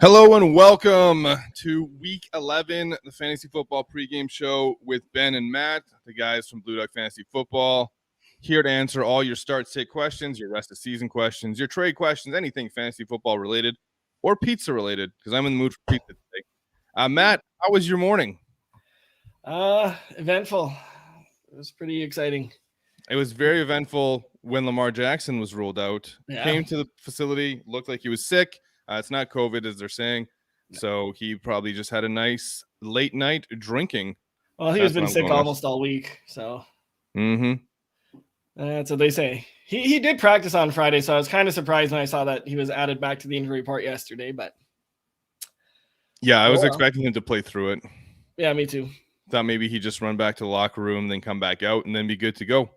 Hello and welcome to Week 11, the Fantasy Football pregame show with Ben and Matt, the guys from Blue Duck Fantasy Football, here to answer all your start-sit questions, your rest of season questions, your trade questions, anything fantasy football related or pizza related, because I'm in the mood for pizza today. Matt, how was your morning? Eventful. It was pretty exciting. It was very eventful when Lamar Jackson was ruled out. Yeah. Came to the facility, looked like he was sick. It's not COVID, as they're saying. So he probably just had a nice late night drinking. Well, he has been sick almost all week. So that's what they say. He did practice on Friday, so I was kind of surprised when I saw that he was added back to the injury report yesterday. But yeah, I was expecting him to play through it. Yeah, me too. Thought maybe he'd just run back to the locker room, then come back out, and then be good to go.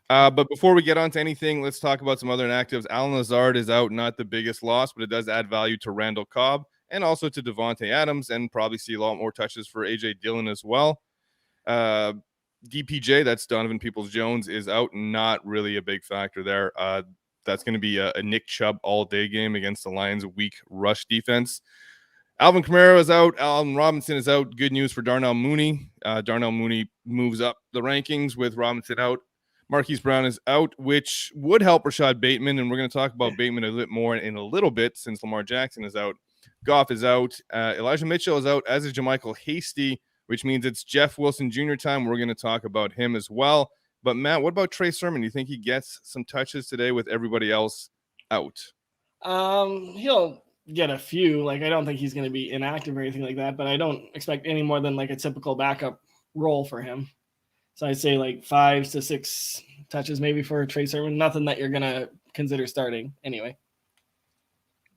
But before we get on to anything, let's talk about some other inactives. Allen Lazard is out, not the biggest loss, but it does add value to Randall Cobb and also to Devontae Adams, and probably see a lot more touches for A.J. Dillon as well. DPJ, that's Donovan Peoples-Jones, is out, not really a big factor there. That's going to be a Nick Chubb all-day game against the Lions' weak rush defense. Alvin Kamara is out. Allen Robinson is out. Good news for Darnell Mooney. Darnell Mooney moves up the rankings with Robinson out. Marquise Brown is out, which would help Rashad Bateman, and we're going to talk about Bateman a bit more in a little bit since Lamar Jackson is out. Goff is out. Elijah Mitchell is out, as is JaMychal Hasty, which means it's Jeff Wilson Jr. time. We're going to talk about him as well. But, Matt, what about Trey Sermon? Do you think he gets some touches today with everybody else out? He'll get a few. I don't think he's going to be inactive or anything like that, but I don't expect any more than a typical backup role for him. So I'd say 5 to 6 touches maybe for Trey Sermon. Nothing that you're going to consider starting anyway.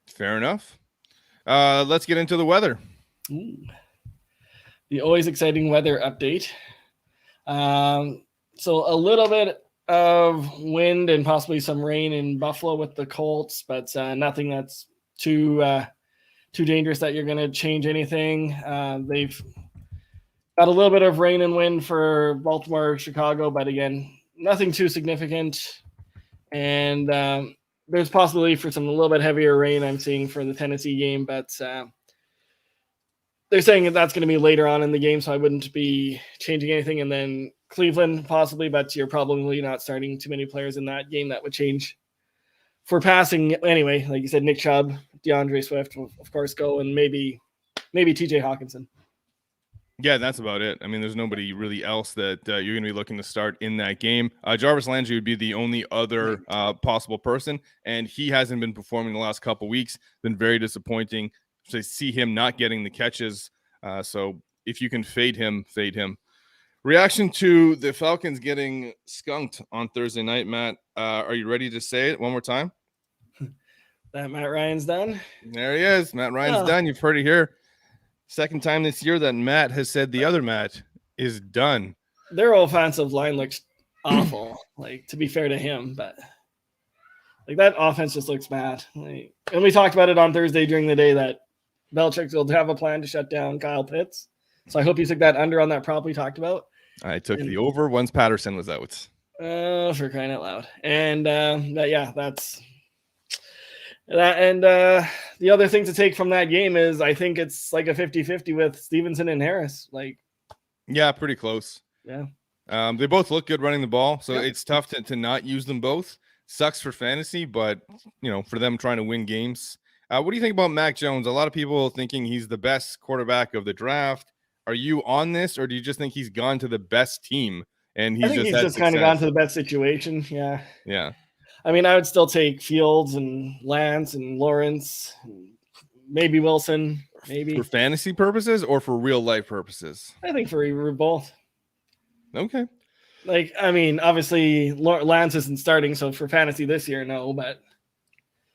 Fair enough. Let's get into the weather. Ooh. The always exciting weather update. So a little bit of wind and possibly some rain in Buffalo with the Colts, but nothing that's too dangerous that you're going to change anything. They've got a little bit of rain and wind for Baltimore, Chicago, but again, nothing too significant. And there's possibility for some a little bit heavier rain I'm seeing for the Tennessee game, but they're saying that's going to be later on in the game, so I wouldn't be changing anything. And then Cleveland possibly, but you're probably not starting too many players in that game that would change for passing anyway. Like you said, Nick Chubb, DeAndre Swift will, of course, go, and maybe TJ Hawkinson. Yeah, that's about it. I mean, there's nobody really else that you're going to be looking to start in that game. Jarvis Landry would be the only other possible person, and he hasn't been performing the last couple weeks. Been very disappointing to see him not getting the catches. So if you can fade him, fade him. Reaction to the Falcons getting skunked on Thursday night, Matt. Are you ready to say it one more time? That Matt Ryan's done? There he is. Matt Ryan's done. You've heard it here. Second time this year that Matt has said the other Matt is done. Their offensive line looks awful, to be fair to him, but that offense just looks bad. And we talked about it on Thursday during the day that Belichick will have a plan to shut down Kyle Pitts. So I hope you took that under on that prop we talked about. I took the over once Patterson was out. For crying out loud. And that's that. And the other thing to take from that game is I think it's a 50-50 with Stevenson and Harris. Yeah, pretty close. Yeah. They both look good running the ball, so it's tough to not use them both. Sucks for fantasy, but for them trying to win games. What do you think about Mac Jones? A lot of people thinking he's the best quarterback of the draft. Are you on this, or do you just think he's gone to the best team and he's just kind of gone to the best situation? Yeah. Yeah. I mean, I would still take Fields and Lance and Lawrence, and maybe Wilson, maybe. For fantasy purposes or for real life purposes? I think for both. Okay. Obviously Lance isn't starting, so for fantasy this year, no, but.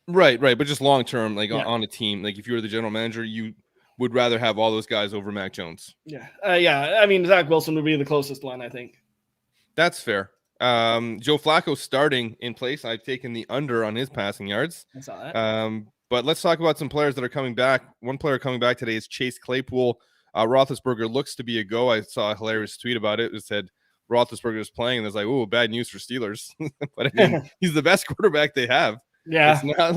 Right. But just long term, on a team, if you were the general manager, you would rather have all those guys over Mac Jones. Yeah. Zach Wilson would be the closest one, I think. That's fair. Joe Flacco starting in place. I've taken the under on his passing yards. I saw that. But let's talk about some players that are coming back. One player coming back today is Chase Claypool. Roethlisberger looks to be a go. I saw a hilarious tweet about it. It said Roethlisberger is playing, and it's ooh, bad news for Steelers. But he's the best quarterback they have. Yeah. It's not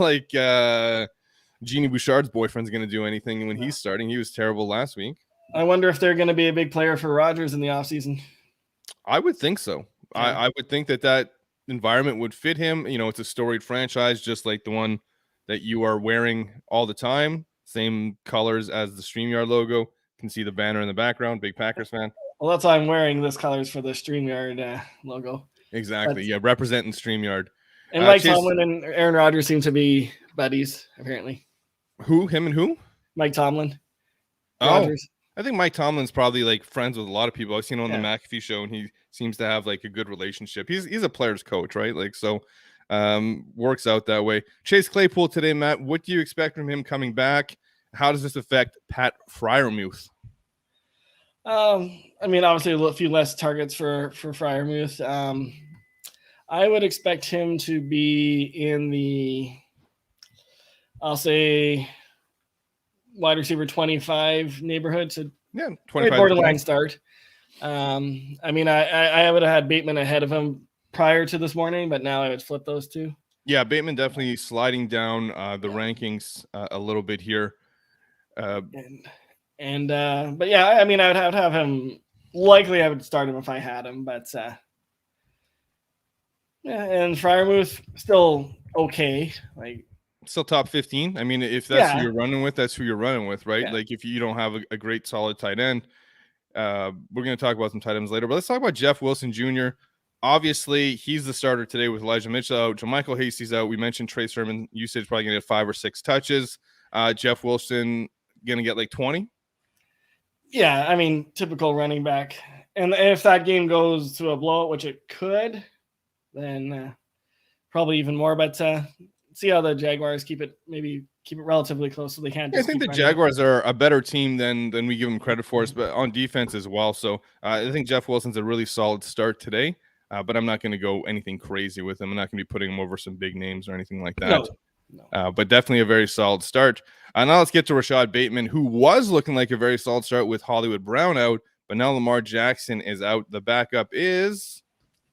Jeannie Bouchard's boyfriend's going to do anything when he's starting. He was terrible last week. I wonder if they're going to be a big player for Rodgers in the offseason. I would think so. Yeah. I would think that environment would fit him. It's a storied franchise, just like the one that you are wearing all the time. Same colors as the StreamYard logo. You can see the banner in the background. Big Packers fan. Well, that's why I'm wearing this colors for the StreamYard logo. Exactly. Yeah, representing StreamYard. And Mike Tomlin and Aaron Rodgers seem to be buddies, apparently. Who? Him and who? Mike Tomlin. Rodgers. I think Mike Tomlin's probably like friends with a lot of people. I've seen him on the McAfee show, and he seems to have like a good relationship. He's a player's coach, right? Like, so works out that way. Chase Claypool today, Matt. What do you expect from him coming back? How does this affect Pat Freiermuth? I mean, obviously a few less targets for Freiermuth. I would expect him to be in the, I'll say, wide receiver 25 neighborhood. So 25 borderline start. I mean, I would have had Bateman ahead of him prior to this morning, but now I would flip those two. Yeah, Bateman definitely sliding down the rankings a little bit here. But yeah, I mean, I would have him. Likely, I would start him if I had him, but and Freiermuth still okay, like still top 15. I mean, if that's who you're running with, that's who you're running with, right? Like if you don't have a great solid tight end, we're going to talk about some tight ends later. But let's talk about Jeff Wilson Jr. Obviously, he's the starter today with Elijah Mitchell out, JaMychal Hasty's out. We mentioned Trey Sermon usage probably going to get 5 or 6 touches. Jeff Wilson going to get like 20. Yeah, I mean, typical running back. And if that game goes to a blowout, which it could, then probably even more. But see how the Jaguars keep it relatively close so they can't. I think the Jaguars are a better team than we give them credit for, but on defense as well. So I think Jeff Wilson's a really solid start today, but I'm not going to go anything crazy with him. I'm not going to be putting him over some big names or anything like that. No. But definitely a very solid start. Now let's get to Rashad Bateman, who was looking like a very solid start with Hollywood Brown out, but now Lamar Jackson is out. The backup is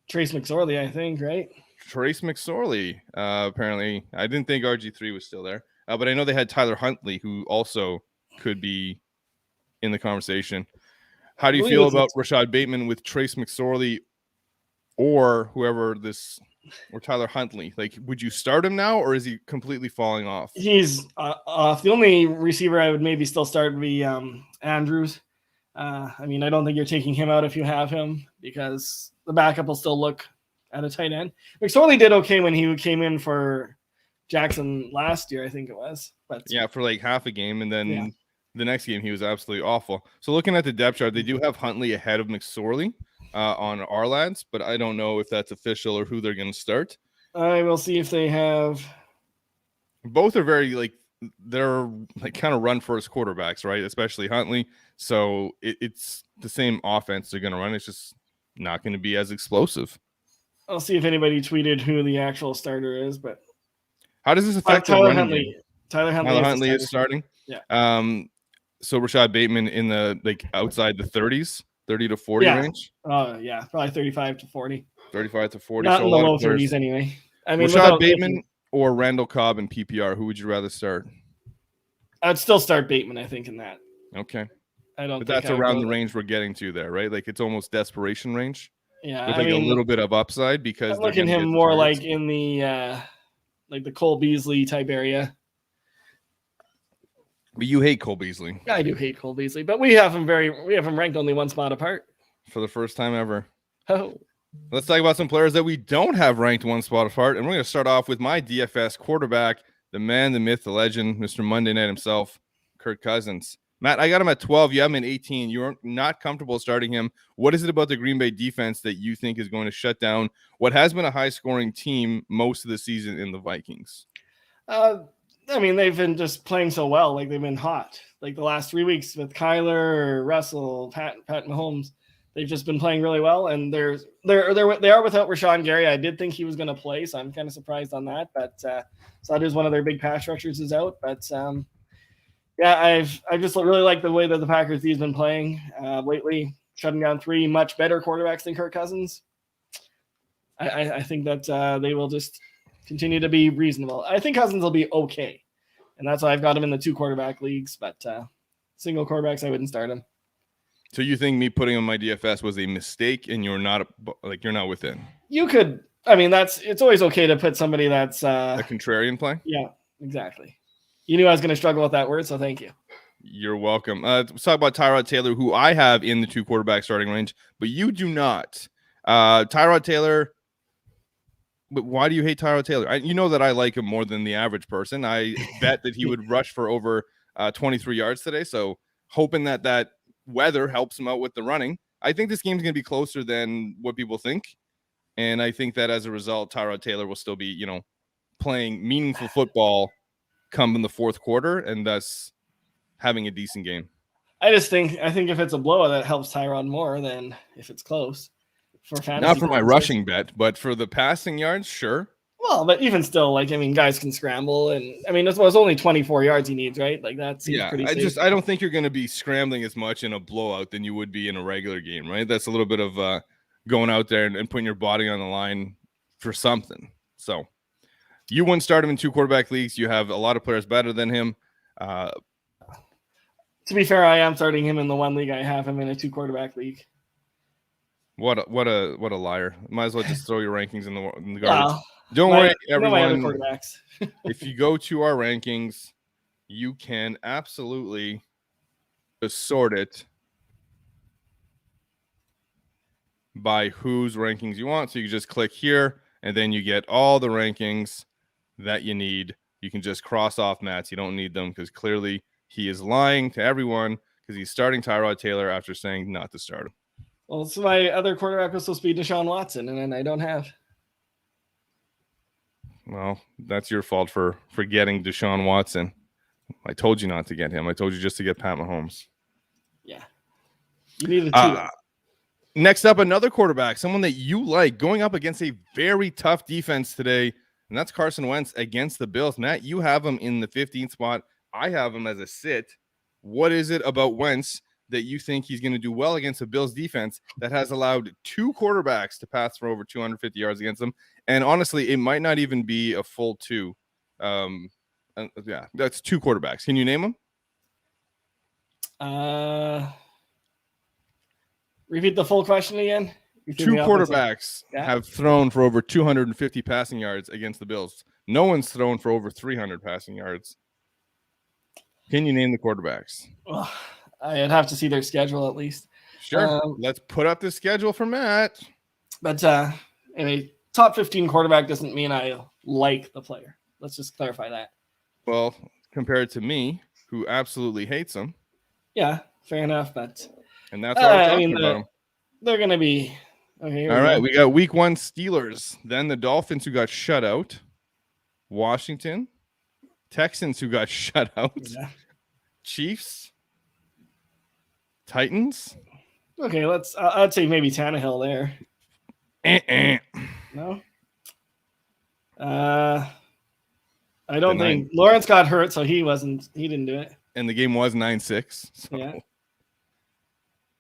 Trace McSorley, I think, right? Trace McSorley. Apparently, I didn't think RG3 was still there, but I know they had Tyler Huntley, who also could be in the conversation. How do you feel about Rashad Bateman with Trace McSorley or whoever or Tyler Huntley? Like, would you start him now, or is he completely falling off? He's off. The only receiver I would maybe still start would be Andrews. I mean, I don't think you're taking him out if you have him because the backup will still look at a tight end. McSorley did okay when he came in for Jackson last year, I think it was. But yeah, for like half a game, and then the next game he was absolutely awful. So looking at the depth chart, they do have Huntley ahead of McSorley on our lads, but I don't know if that's official or who they're going to start. I will see if they have. Both are very they're like kind of run first quarterbacks, right? Especially Huntley. So it's the same offense they're going to run. It's just not going to be as explosive. I'll see if anybody tweeted who the actual starter is, but how does this affect Tyler Huntley? Tyler Huntley is starting. Yeah. So Rashad Bateman in the outside the 30s, 30 to 40 range. Yeah, probably 35 to 40. 35 to 40. Not in the low 30s anyway. I mean, Rashad Bateman or Randall Cobb in PPR, who would you rather start? I'd still start Bateman, I think, in that. Okay. But that's around the range we're getting to there, right? Like it's almost desperation range. Yeah, with a little bit of upside because I'm looking at him more like in the like the Cole Beasley type area. But you hate Cole Beasley. I do hate Cole Beasley, but we have him ranked only one spot apart for the first time ever. Oh, let's talk about some players that we don't have ranked one spot apart, and we're going to start off with my DFS quarterback, the man, the myth, the legend, Mr. Monday Night himself, Kirk Cousins. Matt, I got him at 12. You have him at 18. You're not comfortable starting him. What is it about the Green Bay defense that you think is going to shut down what has been a high-scoring team most of the season in the Vikings? I mean, they've been just playing so well. Like, they've been hot. Like, the last 3 weeks with Kyler, Russell, Pat Mahomes, they've just been playing really well. And they are without Rashawn Gary. I did think he was going to play, so I'm kind of surprised on that. But so that is one of their big pass rushers is out. But yeah, I just really like the way that the Packers have been playing lately, shutting down 3 much better quarterbacks than Kirk Cousins. I think that they will just continue to be reasonable. I think Cousins will be okay. And that's why I've got him in the 2 quarterback leagues, but single quarterbacks, I wouldn't start him. So you think me putting him in my DFS was a mistake, and you're not within? You could. I mean, it's always okay to put somebody that's a contrarian play. Yeah, exactly. You knew I was going to struggle with that word, so thank you. You're welcome. Let's talk about Tyrod Taylor, who I have in the 2 quarterback starting range, but you do not. Tyrod Taylor. But why do you hate Tyrod Taylor? You know that I like him more than the average person. I bet that he would rush for over 23 yards today. So hoping that weather helps him out with the running. I think this game's going to be closer than what people think. And I think that as a result, Tyrod Taylor will still be, playing meaningful football come in the 4th quarter and thus having a decent game. I think if it's a blowout, that helps Tyrod more than if it's close. For fantasy not for my rushing bet, but for the passing yards, sure. Well, but even still, guys can scramble, and it was only 24 yards he needs, right? That seems pretty safe. I don't think you're going to be scrambling as much in a blowout than you would be in a regular game, right? That's a little bit of going out there and putting your body on the line for something. So you wouldn't start him in 2 quarterback leagues. You have a lot of players better than him. To be fair, I am starting him in the 1 league. I have him in a 2 quarterback league. What a liar! Might as well just throw your rankings in the garbage. Don't worry, everyone. If you go to our rankings, you can absolutely assort it by whose rankings you want. So you just click here, and then you get all the rankings that you need. You can just cross off Matt's. You don't need them because clearly he is lying to everyone because he's starting Tyrod Taylor after saying not to start him. Well, so my other quarterback was supposed to be Deshaun Watson, and then I don't have. Well, that's your fault for getting Deshaun Watson. I told you not to get him. I told you just to get Pat Mahomes. Yeah. You needed 2. Next up, another quarterback, someone that you like, going up against a very tough defense today, and that's Carson Wentz against the Bills. Matt, you have him in the 15th spot. I have him as a sit. What is it about Wentz that you think he's going to do well against the Bills defense that has allowed 2 quarterbacks to pass for over 250 yards against them? And honestly, it might not even be a full 2. Yeah, that's 2 quarterbacks. Can you name them? Repeat the full question again. 2 quarterbacks have thrown for over 250 passing yards against the Bills. No one's thrown for over 300 passing yards. Can you name the quarterbacks? Well, I'd have to see their schedule at least. Sure. Let's put up the schedule for Matt. But a top 15 quarterback doesn't mean I like the player. Let's just clarify that. Well, compared to me, who absolutely hates him. Yeah, fair enough. But and that's all we're talking about them. They're going to be okay. All right, we got week 1 Steelers, then the Dolphins who got shut out, Washington, Texans who got shut out, Chiefs. Titans. Okay, I'd say maybe Tannehill there. No. I don't think Lawrence got hurt, so he didn't do it. And the game was 9-6. So. Yeah.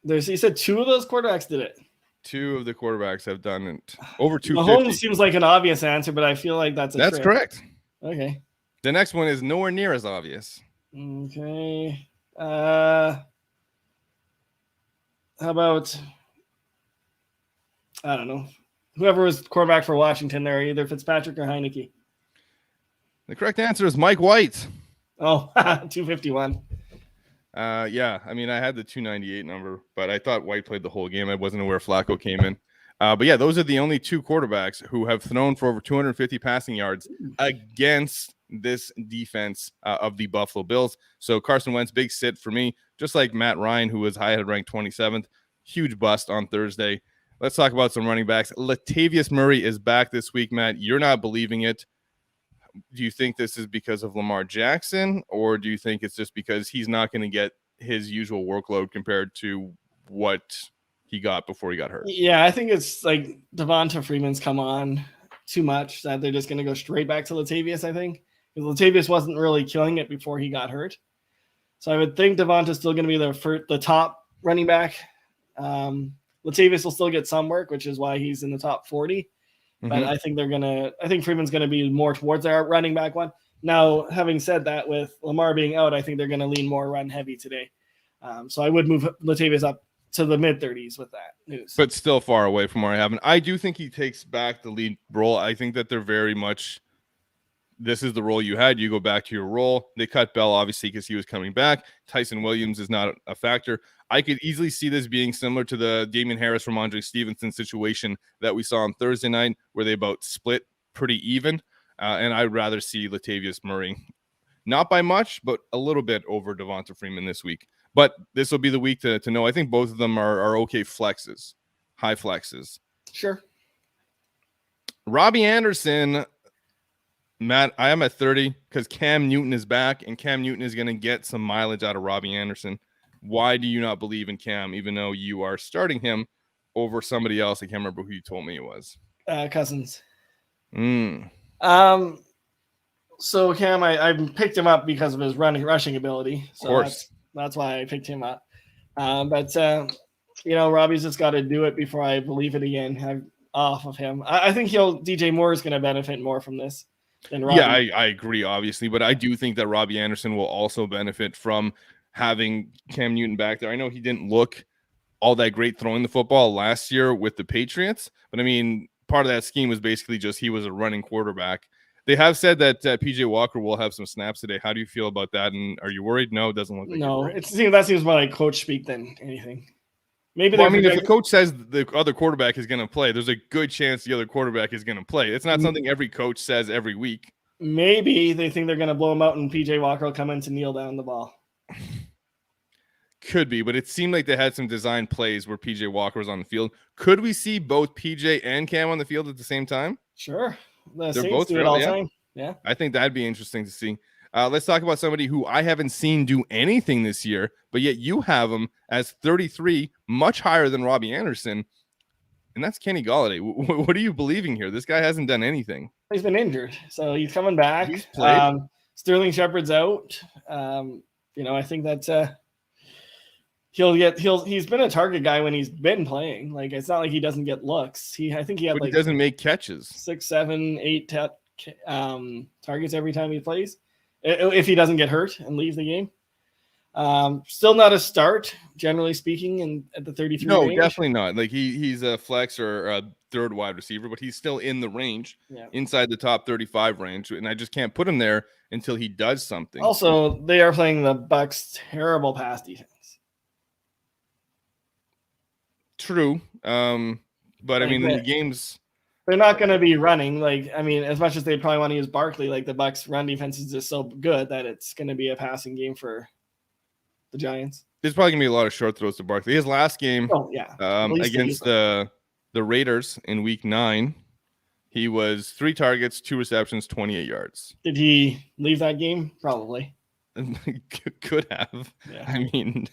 He said 2 of those quarterbacks did it. 2 of the quarterbacks have done it over 250. Mahomes seems like an obvious answer, but I feel like that's trick. Correct. Okay. The next one is nowhere near as obvious. Okay. How about, I don't know, whoever was quarterback for Washington there, either Fitzpatrick or Heineke? The correct answer is Mike White. Oh, 251. Yeah, I had the 298 number, but I thought White played the whole game. I wasn't aware Flacco came in. But yeah, those are the only 2 quarterbacks who have thrown for over 250 passing yards against this defense of the Buffalo Bills. So Carson Wentz, big sit for me, just like Matt Ryan, who was high, had ranked 27th. Huge bust on Thursday. Let's talk about some running backs. Latavius Murray is back this week, Matt. You're not believing it. Do you think this is because of Lamar Jackson, or do you think it's just because he's not going to get his usual workload compared to what he got before he got hurt? Yeah, I think it's like Devonta Freeman's come on too much that they're just going to go straight back to Latavius, I think. Because Latavius wasn't really killing it before he got hurt. So I would think Devonta's still going to be the top running back. Latavius will still get some work, which is why he's in the top 40. But I think Freeman's going to be more towards our running back one. Now, having said that, with Lamar being out, I think they're going to lean more run heavy today. So I would move Latavius up to the mid-30s with that news. But still far away from where I have him. I do think he takes back the lead role. I think that they're very much, this is the role you had. You go back to your role. They cut Bell, obviously, because he was coming back. Tyson Williams is not a factor. I could easily see this being similar to the Damian Harris from Andre Stevenson situation that we saw on Thursday night, where they about split pretty even. And I'd rather see Latavius Murray, not by much, but a little bit over Devonta Freeman this week. But this will be the week to know. I think both of them are okay flexes, high flexes. Sure. Robby Anderson, Matt, I am at 30 because Cam Newton is back, and Cam Newton is going to get some mileage out of Robby Anderson. Why do you not believe in Cam, even though you are starting him over somebody else? I can't remember who you told me it was. Cousins. Mm. So Cam, I picked him up because of his rushing ability. So of course. That's why I picked him up. But Robbie's just got to do it before I believe it again. I'm off of him. I think DJ Moore is going to benefit more from this than Robbie. Yeah, I agree, obviously. But I do think that Robby Anderson will also benefit from having Cam Newton back there. I know he didn't look all that great throwing the football last year with the Patriots. But, I mean, part of that scheme was basically just he was a running quarterback. They have said that PJ Walker will have some snaps today. How do you feel about that? And are you worried? No, it doesn't look like no. That seems more like coach speak than anything. Maybe. Well, I mean, if the coach says the other quarterback is going to play, there's a good chance the other quarterback is going to play. It's not something every coach says every week. Maybe they think they're going to blow him out, and PJ Walker will come in to kneel down the ball. Could be, but it seemed like they had some design plays where PJ Walker was on the field. Could we see both PJ and Cam on the field at the same time? Sure. They're both do it all the time. Yeah. I think that'd be interesting to see. Let's talk about somebody who I haven't seen do anything this year, but yet you have him as 33, much higher than Robby Anderson, and that's Kenny Golladay. What are you believing here? This guy hasn't done anything. He's been injured, so he's coming back. He's played. Sterling Shepard's out. I think that he's been a target guy when he's been playing. Like, it's not like he doesn't get looks. I think he had, but like, he doesn't make catches. 6, 7, 8 targets every time he plays, if he doesn't get hurt and leave the game. Still not a start, generally speaking, and at the 33 No, range. definitely not. Like, he's a flex or a third wide receiver, but he's still in the range, inside the top 35 range, and I just can't put him there until he does something. Also, they are playing the Bucs' terrible pass defense. True. But I mean, the games, they're not going to be running. Like, I mean, as much as they probably want to use Barkley, like, the Bucs' run defense is just so good that it's going to be a passing game for the Giants. There's probably gonna be a lot of short throws to Barkley. His last game, against the Raiders in Week 9, he was 3 targets, 2 receptions, 28 yards. Did he leave that game? Probably. Could have. Yeah. I mean,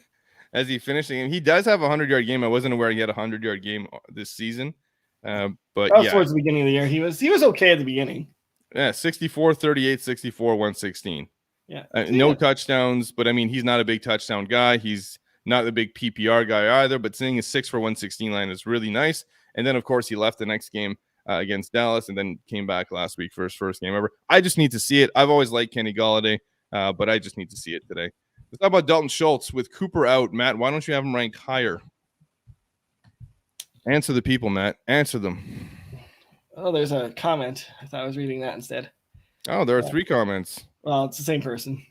as he finished the game, he does have a 100-yard game. I wasn't aware he had a 100-yard game this season. But towards the beginning of the year, he was okay at the beginning. Yeah, 64, 38, 64, 116. Yeah. No touchdowns, but I mean, he's not a big touchdown guy. He's not a big PPR guy either, but seeing his 6 for 116 line is really nice. And then, of course, he left the next game against Dallas and then came back last week for his first game ever. I just need to see it. I've always liked Kenny Golladay, but I just need to see it today. Let's talk about Dalton Schultz with Cooper out. Matt, why don't you have him ranked higher? Answer the people, Matt. Answer them. Oh, there's a comment. I thought I was reading that instead. Oh, there are 3 comments. Well, it's the same person.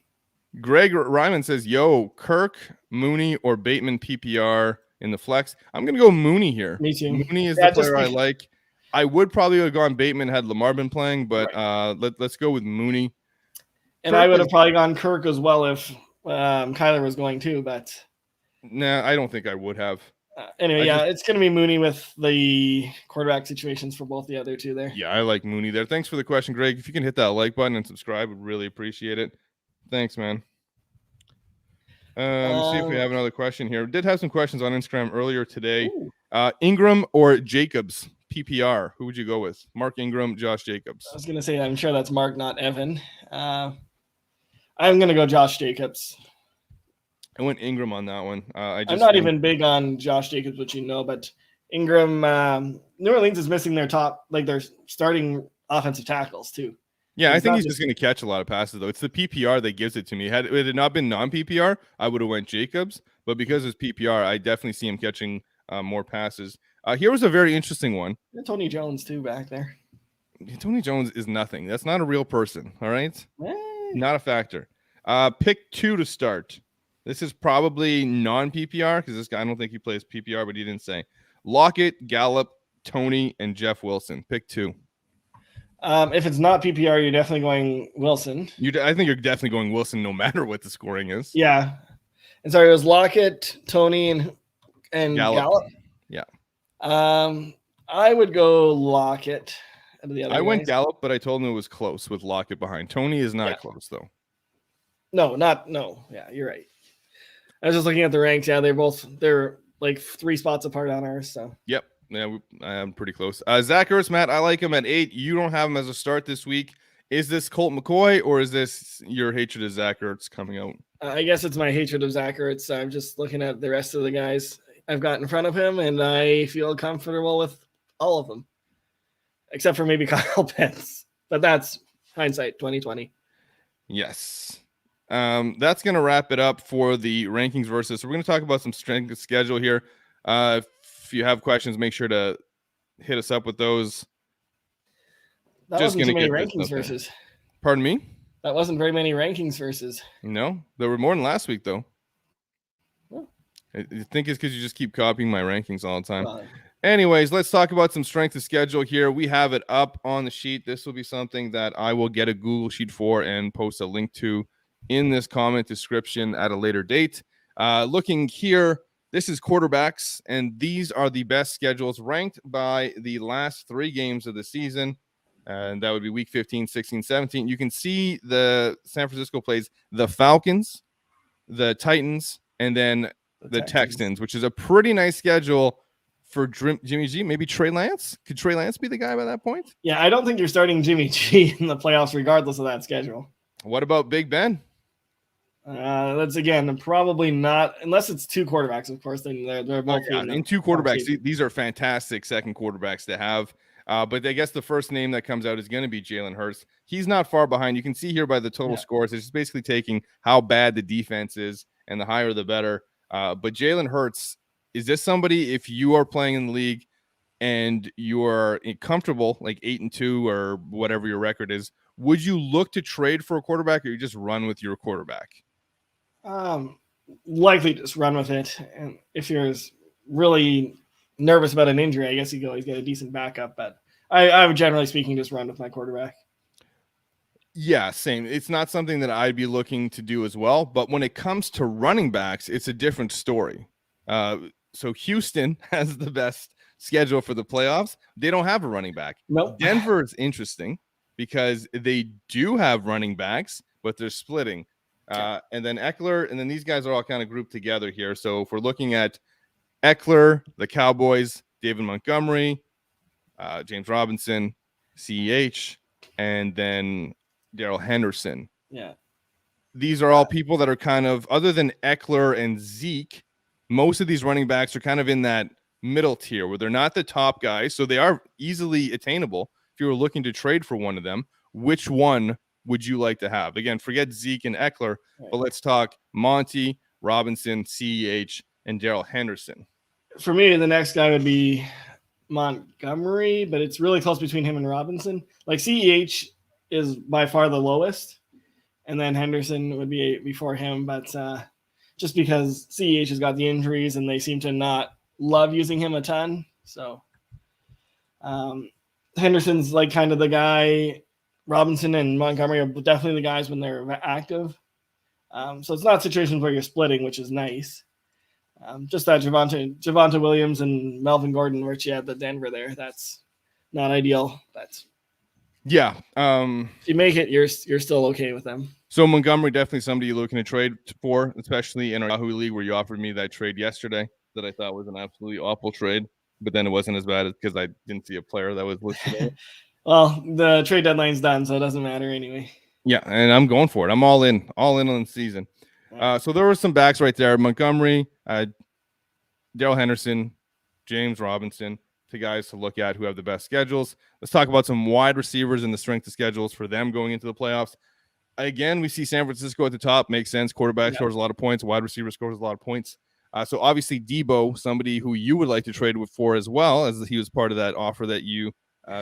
Greg Ryman says, yo, Kirk, Mooney, or Bateman PPR in the flex. I'm going to go Mooney here. Me too. Mooney is the player I like. I would probably have gone Bateman had Lamar been playing, but let's go with Mooney. And Kirk, I would have probably gone Kirk as well if Kyler was going too, but nah, I don't think I would have. Anyway, it's going to be Mooney with the quarterback situations for both the other two there. Yeah, I like Mooney there. Thanks for the question, Greg. If you can hit that like button and subscribe, we'd really appreciate it. Thanks, man. See if we have another question here. We did have some questions on Instagram earlier today. Ingram or Jacobs, PPR. Who would you go with? Mark Ingram, Josh Jacobs. I was going to say, I'm sure that's Mark, not Evan. I'm going to go Josh Jacobs. I went Ingram on that one. I'm not even big on Josh Jacobs, which but Ingram, New Orleans is missing their top, like their starting offensive tackles too. Yeah, I think he's just going to catch a lot of passes, though. It's the PPR that gives it to me. Had it not been non-PPR, I would have went Jacobs. But because it's PPR, I definitely see him catching more passes. Here was a very interesting one. Tony Jones, too, back there. Tony Jones is nothing. That's not a real person, all right? Hey. Not a factor. Pick 2 to start. This is probably non-PPR because this guy, I don't think he plays PPR, but he didn't say. Lockett, Gallup, Tony, and Jeff Wilson. Pick 2. If it's not PPR, you're definitely going Wilson. I think you're definitely going Wilson no matter what the scoring is. Yeah. And sorry, it was Lockett, Tony, and Gallup. Yeah. I would go Lockett. I went Gallup, but I told him it was close with Lockett behind. Tony is not close, though. No. Yeah, you're right. I was just looking at the ranks. Yeah, they're like 3 spots apart on ours. So. Yep. Yeah, I'm pretty close. Zach Ertz, Matt, I like him at 8. You don't have him as a start this week. Is this Colt McCoy or is this your hatred of Zach Ertz coming out? I guess it's my hatred of Zach Ertz. I'm just looking at the rest of the guys I've got in front of him, and I feel comfortable with all of them, except for maybe Kyle Pitts. But that's hindsight 2020. Yes. That's going to wrap it up for the rankings versus. So we're going to talk about some strength of schedule here. If you have questions, make sure to hit us up with those. That wasn't too many rankings versus. Pardon me? That wasn't very many rankings versus. No, there were more than last week, though. Oh. I think it's because you just keep copying my rankings all the time. Anyways, let's talk about some strength of schedule here. We have it up on the sheet. This will be something that I will get a Google Sheet for and post a link to in this comment description at a later date. Looking here, this is quarterbacks, and these are the best schedules ranked by the last 3 games of the season. And that would be week 15, 16, 17. You can see the San Francisco plays the Falcons, the Titans, and then the Texans, which is a pretty nice schedule for Jimmy G. Maybe Trey Lance. Could Trey Lance be the guy by that point? Yeah, I don't think you're starting Jimmy G in the playoffs regardless of that schedule. What about Big Ben? That's, again, probably not, unless it's 2 quarterbacks, of course. Then they're both in 2 quarterbacks. These are fantastic second quarterbacks to have. But I guess the first name that comes out is going to be Jalen Hurts. He's not far behind. You can see here by the total scores. It's just basically taking how bad the defense is, and the higher the better. But Jalen Hurts, is this somebody, if you are playing in the league and you are comfortable, like 8-2 or whatever your record is, would you look to trade for a quarterback, or you just run with your quarterback? Likely just run with it. And if you're really nervous about an injury, I guess you can always get a decent backup, but I would generally speaking just run with my quarterback. Yeah, same. It's not something that I'd be looking to do as well, but when it comes to running backs, it's a different story. So Houston has the best schedule for the playoffs. They don't have a running back. Nope. Denver is interesting because they do have running backs, but they're splitting. And then Eckler, and then these guys are all kind of grouped together here. So if we're looking at Eckler, the Cowboys, David Montgomery, James Robinson, CEH, and then Darrell Henderson. Yeah. These are all people that are kind of, other than Eckler and Zeke, most of these running backs are kind of in that middle tier where they're not the top guys. So they are easily attainable. If you were looking to trade for one of them, which one would you like to have? Again, forget Zeke and Eckler, but let's talk Monty, Robinson, CEH, and Darrell Henderson. For me, the next guy would be Montgomery, but it's really close between him and Robinson. Like CEH is by far the lowest, and then Henderson would be before him. But just because CEH has got the injuries and they seem to not love using him a ton, so Henderson's like kind of the guy. Robinson and Montgomery are definitely the guys when they're active. So it's not situations where you're splitting, which is nice. Just that Javonte Williams and Melvin Gordon, which you had the Denver there, that's not ideal. Yeah. If you make it, you're still okay with them. So Montgomery, definitely somebody you're looking to trade for, especially in our Yahoo League where you offered me that trade yesterday that I thought was an absolutely awful trade, but then it wasn't as bad because I didn't see a player that was listed. Well, the trade deadline's done, so it doesn't matter anyway. Yeah, and I'm going for it. I'm all in on the season. So there were some backs right there. Montgomery, Darrell Henderson, James Robinson, to guys to look at who have the best schedules. Let's talk about some wide receivers and the strength of schedules for them going into the playoffs. Again, we see San Francisco at the top. Makes sense. Quarterback scores a lot of points. Wide receiver scores a lot of points. So obviously Debo, somebody who you would like to trade with for as well, as he was part of that offer that you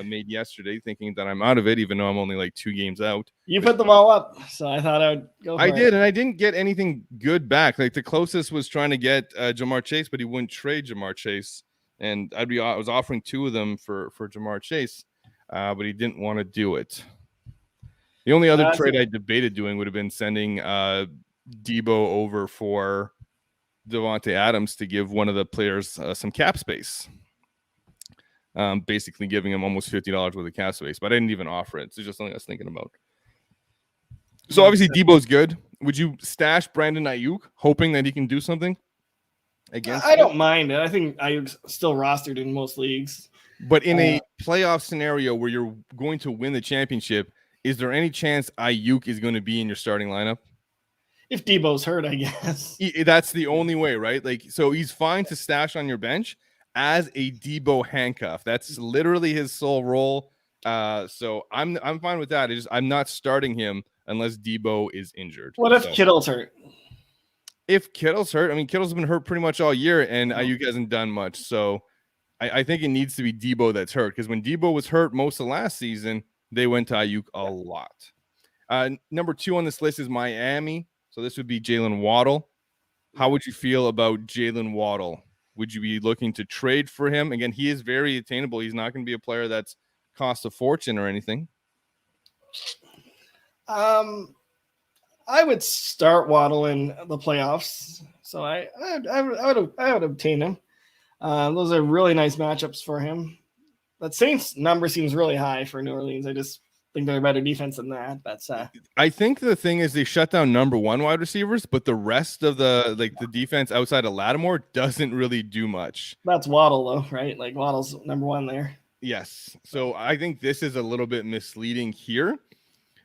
made yesterday, thinking that I'm out of it, even though I'm only like 2 games out. You put them all up, so I thought I would go for it. I did, and I didn't get anything good back. Like the closest was trying to get Jamar Chase, but he wouldn't trade Jamar Chase. And I was offering 2 of them for Jamar Chase, but he didn't want to do it. The only other trade I debated doing would have been sending Debo over for Devontae Adams to give one of the players some cap space. Basically giving him almost $50 worth of cap space, but I didn't even offer it. It's just something I was thinking about. So obviously Debo's good. Would you stash Brandon Ayuk, hoping that he can do something against? I don't mind it. I think Ayuk's still rostered in most leagues. But in a playoff scenario where you're going to win the championship, is there any chance Ayuk is going to be in your starting lineup? If Debo's hurt, I guess. That's the only way, right? Like, so he's fine to stash on your bench as a Debo handcuff. That's literally his sole role. So I'm fine with that. I'm not starting him unless Debo is injured. What if Kittle's hurt? If Kittle's hurt, I mean, Kittle's been hurt pretty much all year, and Ayuk hasn't done much. So I think it needs to be Debo that's hurt, because when Debo was hurt most of last season, they went to Ayuk a lot. Number 2 on this list is Miami. So this would be Jalen Waddle. How would you feel about Jalen Waddle? Would you be looking to trade for him? Again, he is very attainable. He's not going to be a player that's cost a fortune or anything. I would start Waddle in the playoffs. So I would obtain him. Those are really nice matchups for him. That Saints number seems really high for New Orleans. I just think they're a better defense than that. That's I think the thing is they shut down number 1 wide receivers, but the rest of the defense outside of Lattimore doesn't really do much. That's Waddle though, right? Like Waddle's number 1 there. Yes. So I think this is a little bit misleading here.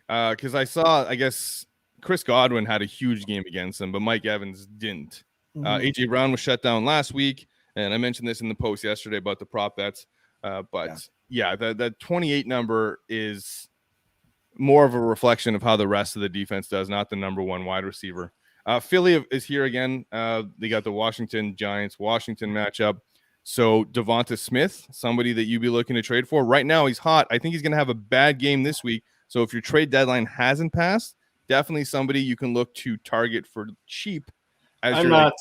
Because I guess Chris Godwin had a huge game against him, but Mike Evans didn't. AJ Brown was shut down last week, and I mentioned this in the post yesterday about the prop bets. That 28 number is more of a reflection of how the rest of the defense does, not the number 1 wide receiver. Philly is here again. They got the Washington matchup. So Devonta Smith, somebody that you'd be looking to trade for. Right now, he's hot. I think he's going to have a bad game this week. So if your trade deadline hasn't passed, definitely somebody you can look to target for cheap. I'm not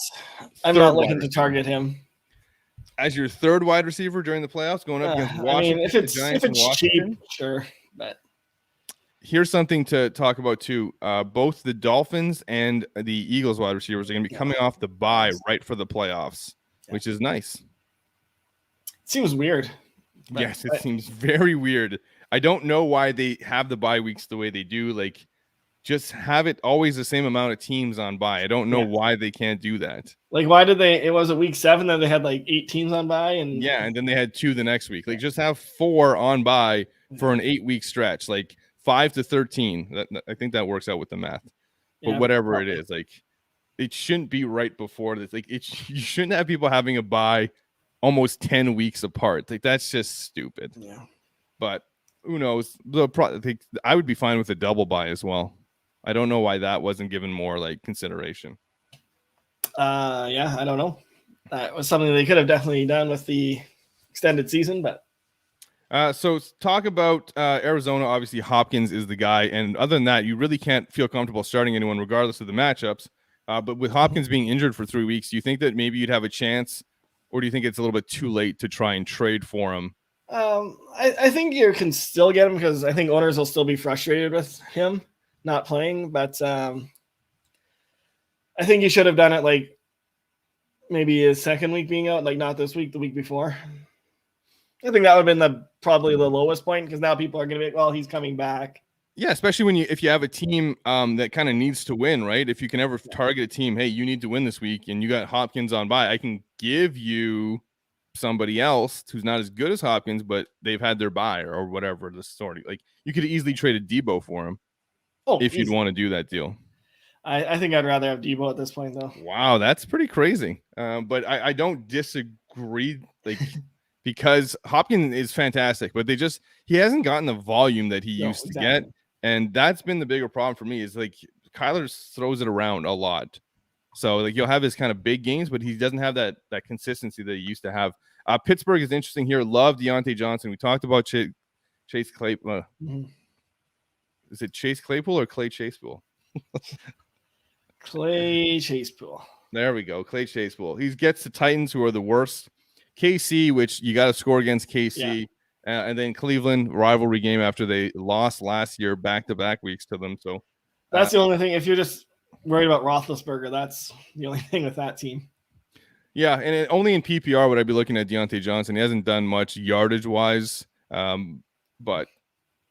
looking to target him as your 3rd wide receiver during the playoffs, going up against Washington. I mean, if it's cheap, sure. But here's something to talk about too. Both the Dolphins and the Eagles wide receivers are going to be coming off the bye right for the playoffs, which is nice. It seems weird. Yes, it seems very weird. I don't know why they have the bye weeks the way they do. Like, just have it always the same amount of teams on bye. I don't know why they can't do that. Like, why did they? It was week 7 that they had like 8 teams on bye, and and then they had 2 the next week. Like, just have 4 on bye for an 8-week stretch. Like 5 to 13. I think that works out with the math. But whatever it is, like, it shouldn't be right before this. Like, you shouldn't have people having a bye almost 10 weeks apart. Like, that's just stupid. Yeah. But who knows? I would be fine with a double bye as well. I don't know why that wasn't given more like consideration. I don't know. That was something they could have definitely done with the extended season, but so talk about Arizona. Obviously, Hopkins is the guy, and other than that, you really can't feel comfortable starting anyone regardless of the matchups. But with Hopkins being injured for 3 weeks, do you think that maybe you'd have a chance, or do you think it's a little bit too late to try and trade for him? I think you can still get him, because I think owners will still be frustrated with him not playing. But I think you should have done it like maybe his 2nd week being out, like not this week, the week before. I think that would have been probably the lowest point, because now people are going to be like, well, he's coming back. Yeah, especially if you have a team that kind of needs to win, right? If you can ever target a team, hey, you need to win this week, and you got Hopkins on bye, I can give you somebody else who's not as good as Hopkins, but they've had their bye or whatever the story. Like, you could easily trade a Debo for him if you'd want to do that deal. I think I'd rather have Debo at this point, though. Wow, that's pretty crazy. But I don't disagree. Like, because Hopkins is fantastic, but he hasn't gotten the volume that he used to get. And that's been the bigger problem for me is like Kyler throws it around a lot. So like you'll have his kind of big games, but he doesn't have that consistency that he used to have. Pittsburgh is interesting here. Love Deontay Johnson. We talked about Chase Claypool. Is it Chase Claypool or Clay Chasepool? Clay Chasepool. There we go. Clay Chasepool. He gets the Titans, who are the worst. KC, which you got to score against KC. Yeah. And then Cleveland, rivalry game after they lost last year, back-to-back weeks to them. So that's the only thing. If you're just worried about Roethlisberger, that's the only thing with that team. Yeah, and only in PPR would I be looking at Deontay Johnson. He hasn't done much yardage-wise, but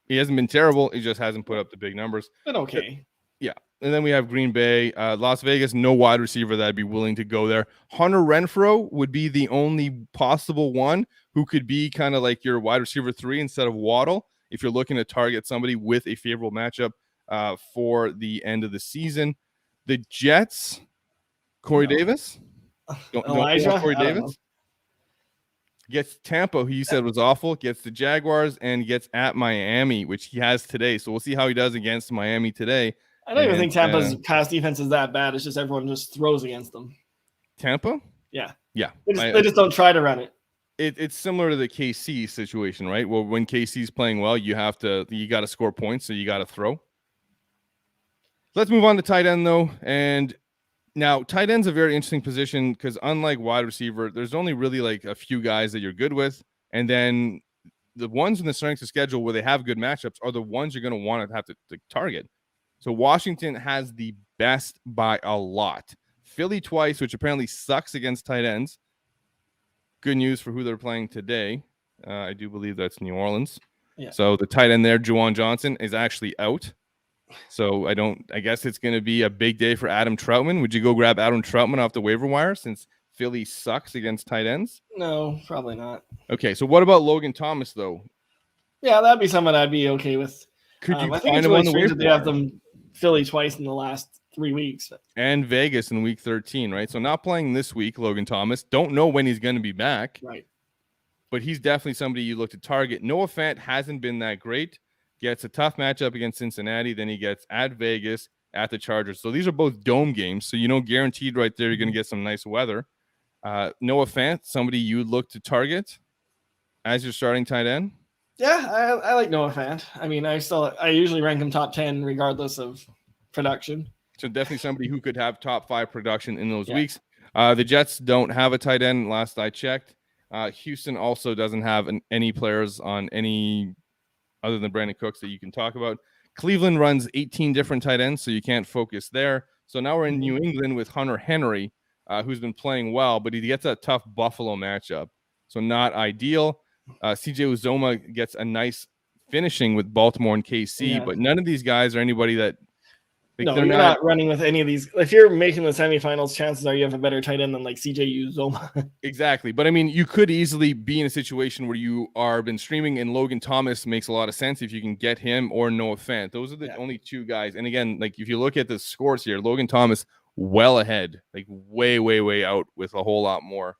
he hasn't been terrible. He just hasn't put up the big numbers. But okay. Yeah. And then we have Green Bay, Las Vegas, no wide receiver that I'd be willing to go there. Hunter Renfrow would be the only possible one who could be kind of like your wide receiver 3 instead of Waddle if you're looking to target somebody with a favorable matchup for the end of the season. The Jets, Corey Davis. Elijah Corey Davis gets Tampa, who you said was awful, gets the Jaguars, and gets at Miami, which he has today. So we'll see how he does against Miami today. I don't even think Tampa's pass defense is that bad. It's just everyone just throws against them. Tampa? Yeah. Yeah. They just don't try to run it. It's similar to the KC situation, right? Well, when KC's playing well, you got to score points, so you got to throw. Let's move on to tight end, though. And now tight end's a very interesting position because unlike wide receiver, there's only really like a few guys that you're good with. And then the ones in the strength of schedule where they have good matchups are the ones you're going to want to have to target. So Washington has the best by a lot. Philly twice, which apparently sucks against tight ends. Good news for who they're playing today. I do believe that's New Orleans. Yeah. So the tight end there, Juwan Johnson, is actually out. So I guess it's going to be a big day for Adam Troutman. Would you go grab Adam Troutman off the waiver wire since Philly sucks against tight ends? No, probably not. Okay, so what about Logan Thomas, though? Yeah, that'd be someone I'd be okay with. Could you find him on the waiver wire? They have them Philly twice in the last 3 weeks. And Vegas in week 13, right? So not playing this week, Logan Thomas. Don't know when he's going to be back. Right. But he's definitely somebody you look to target. Noah Fant hasn't been that great. Gets a tough matchup against Cincinnati. Then he gets at Vegas, at the Chargers. So these are both dome games. So guaranteed right there, you're going to get some nice weather. Noah Fant, somebody you look to target as your starting tight end? Yeah, I like Noah Fant. I mean, I usually rank him top 10 regardless of production. So definitely somebody who could have top 5 production in those weeks. The Jets don't have a tight end last I checked. Houston also doesn't have any players on any other than Brandon Cooks that you can talk about. Cleveland runs 18 different tight ends, so you can't focus there. So now we're in New England with Hunter Henry, who's been playing well, but he gets a tough Buffalo matchup. So not ideal. CJ Uzoma gets a nice finishing with Baltimore and KC, but none of these guys are anybody that you're not running with any of these. If you're making the semifinals, chances are you have a better tight end than like CJ Uzoma. Exactly. But I mean, you could easily be in a situation where you are been streaming and Logan Thomas makes a lot of sense if you can get him or Noah Fant. Those are the only two guys. And again, like if you look at the scores here, Logan Thomas well ahead, like way, way, way out with a whole lot more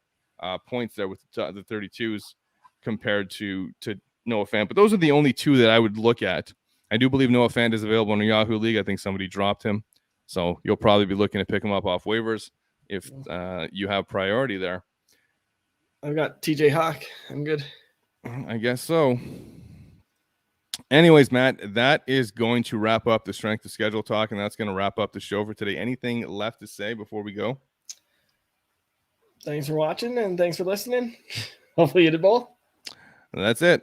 points there with the 32s compared to Noah Fant. But those are the only two that I would look at. I do believe Noah Fant is available in a Yahoo League. I think somebody dropped him. So you'll probably be looking to pick him up off waivers if you have priority there. I've got TJ Hawk. I'm good. I guess so. Anyways, Matt, that is going to wrap up the strength of schedule talk, and that's going to wrap up the show for today. Anything left to say before we go? Thanks for watching, and thanks for listening. Hopefully you did both. That's it.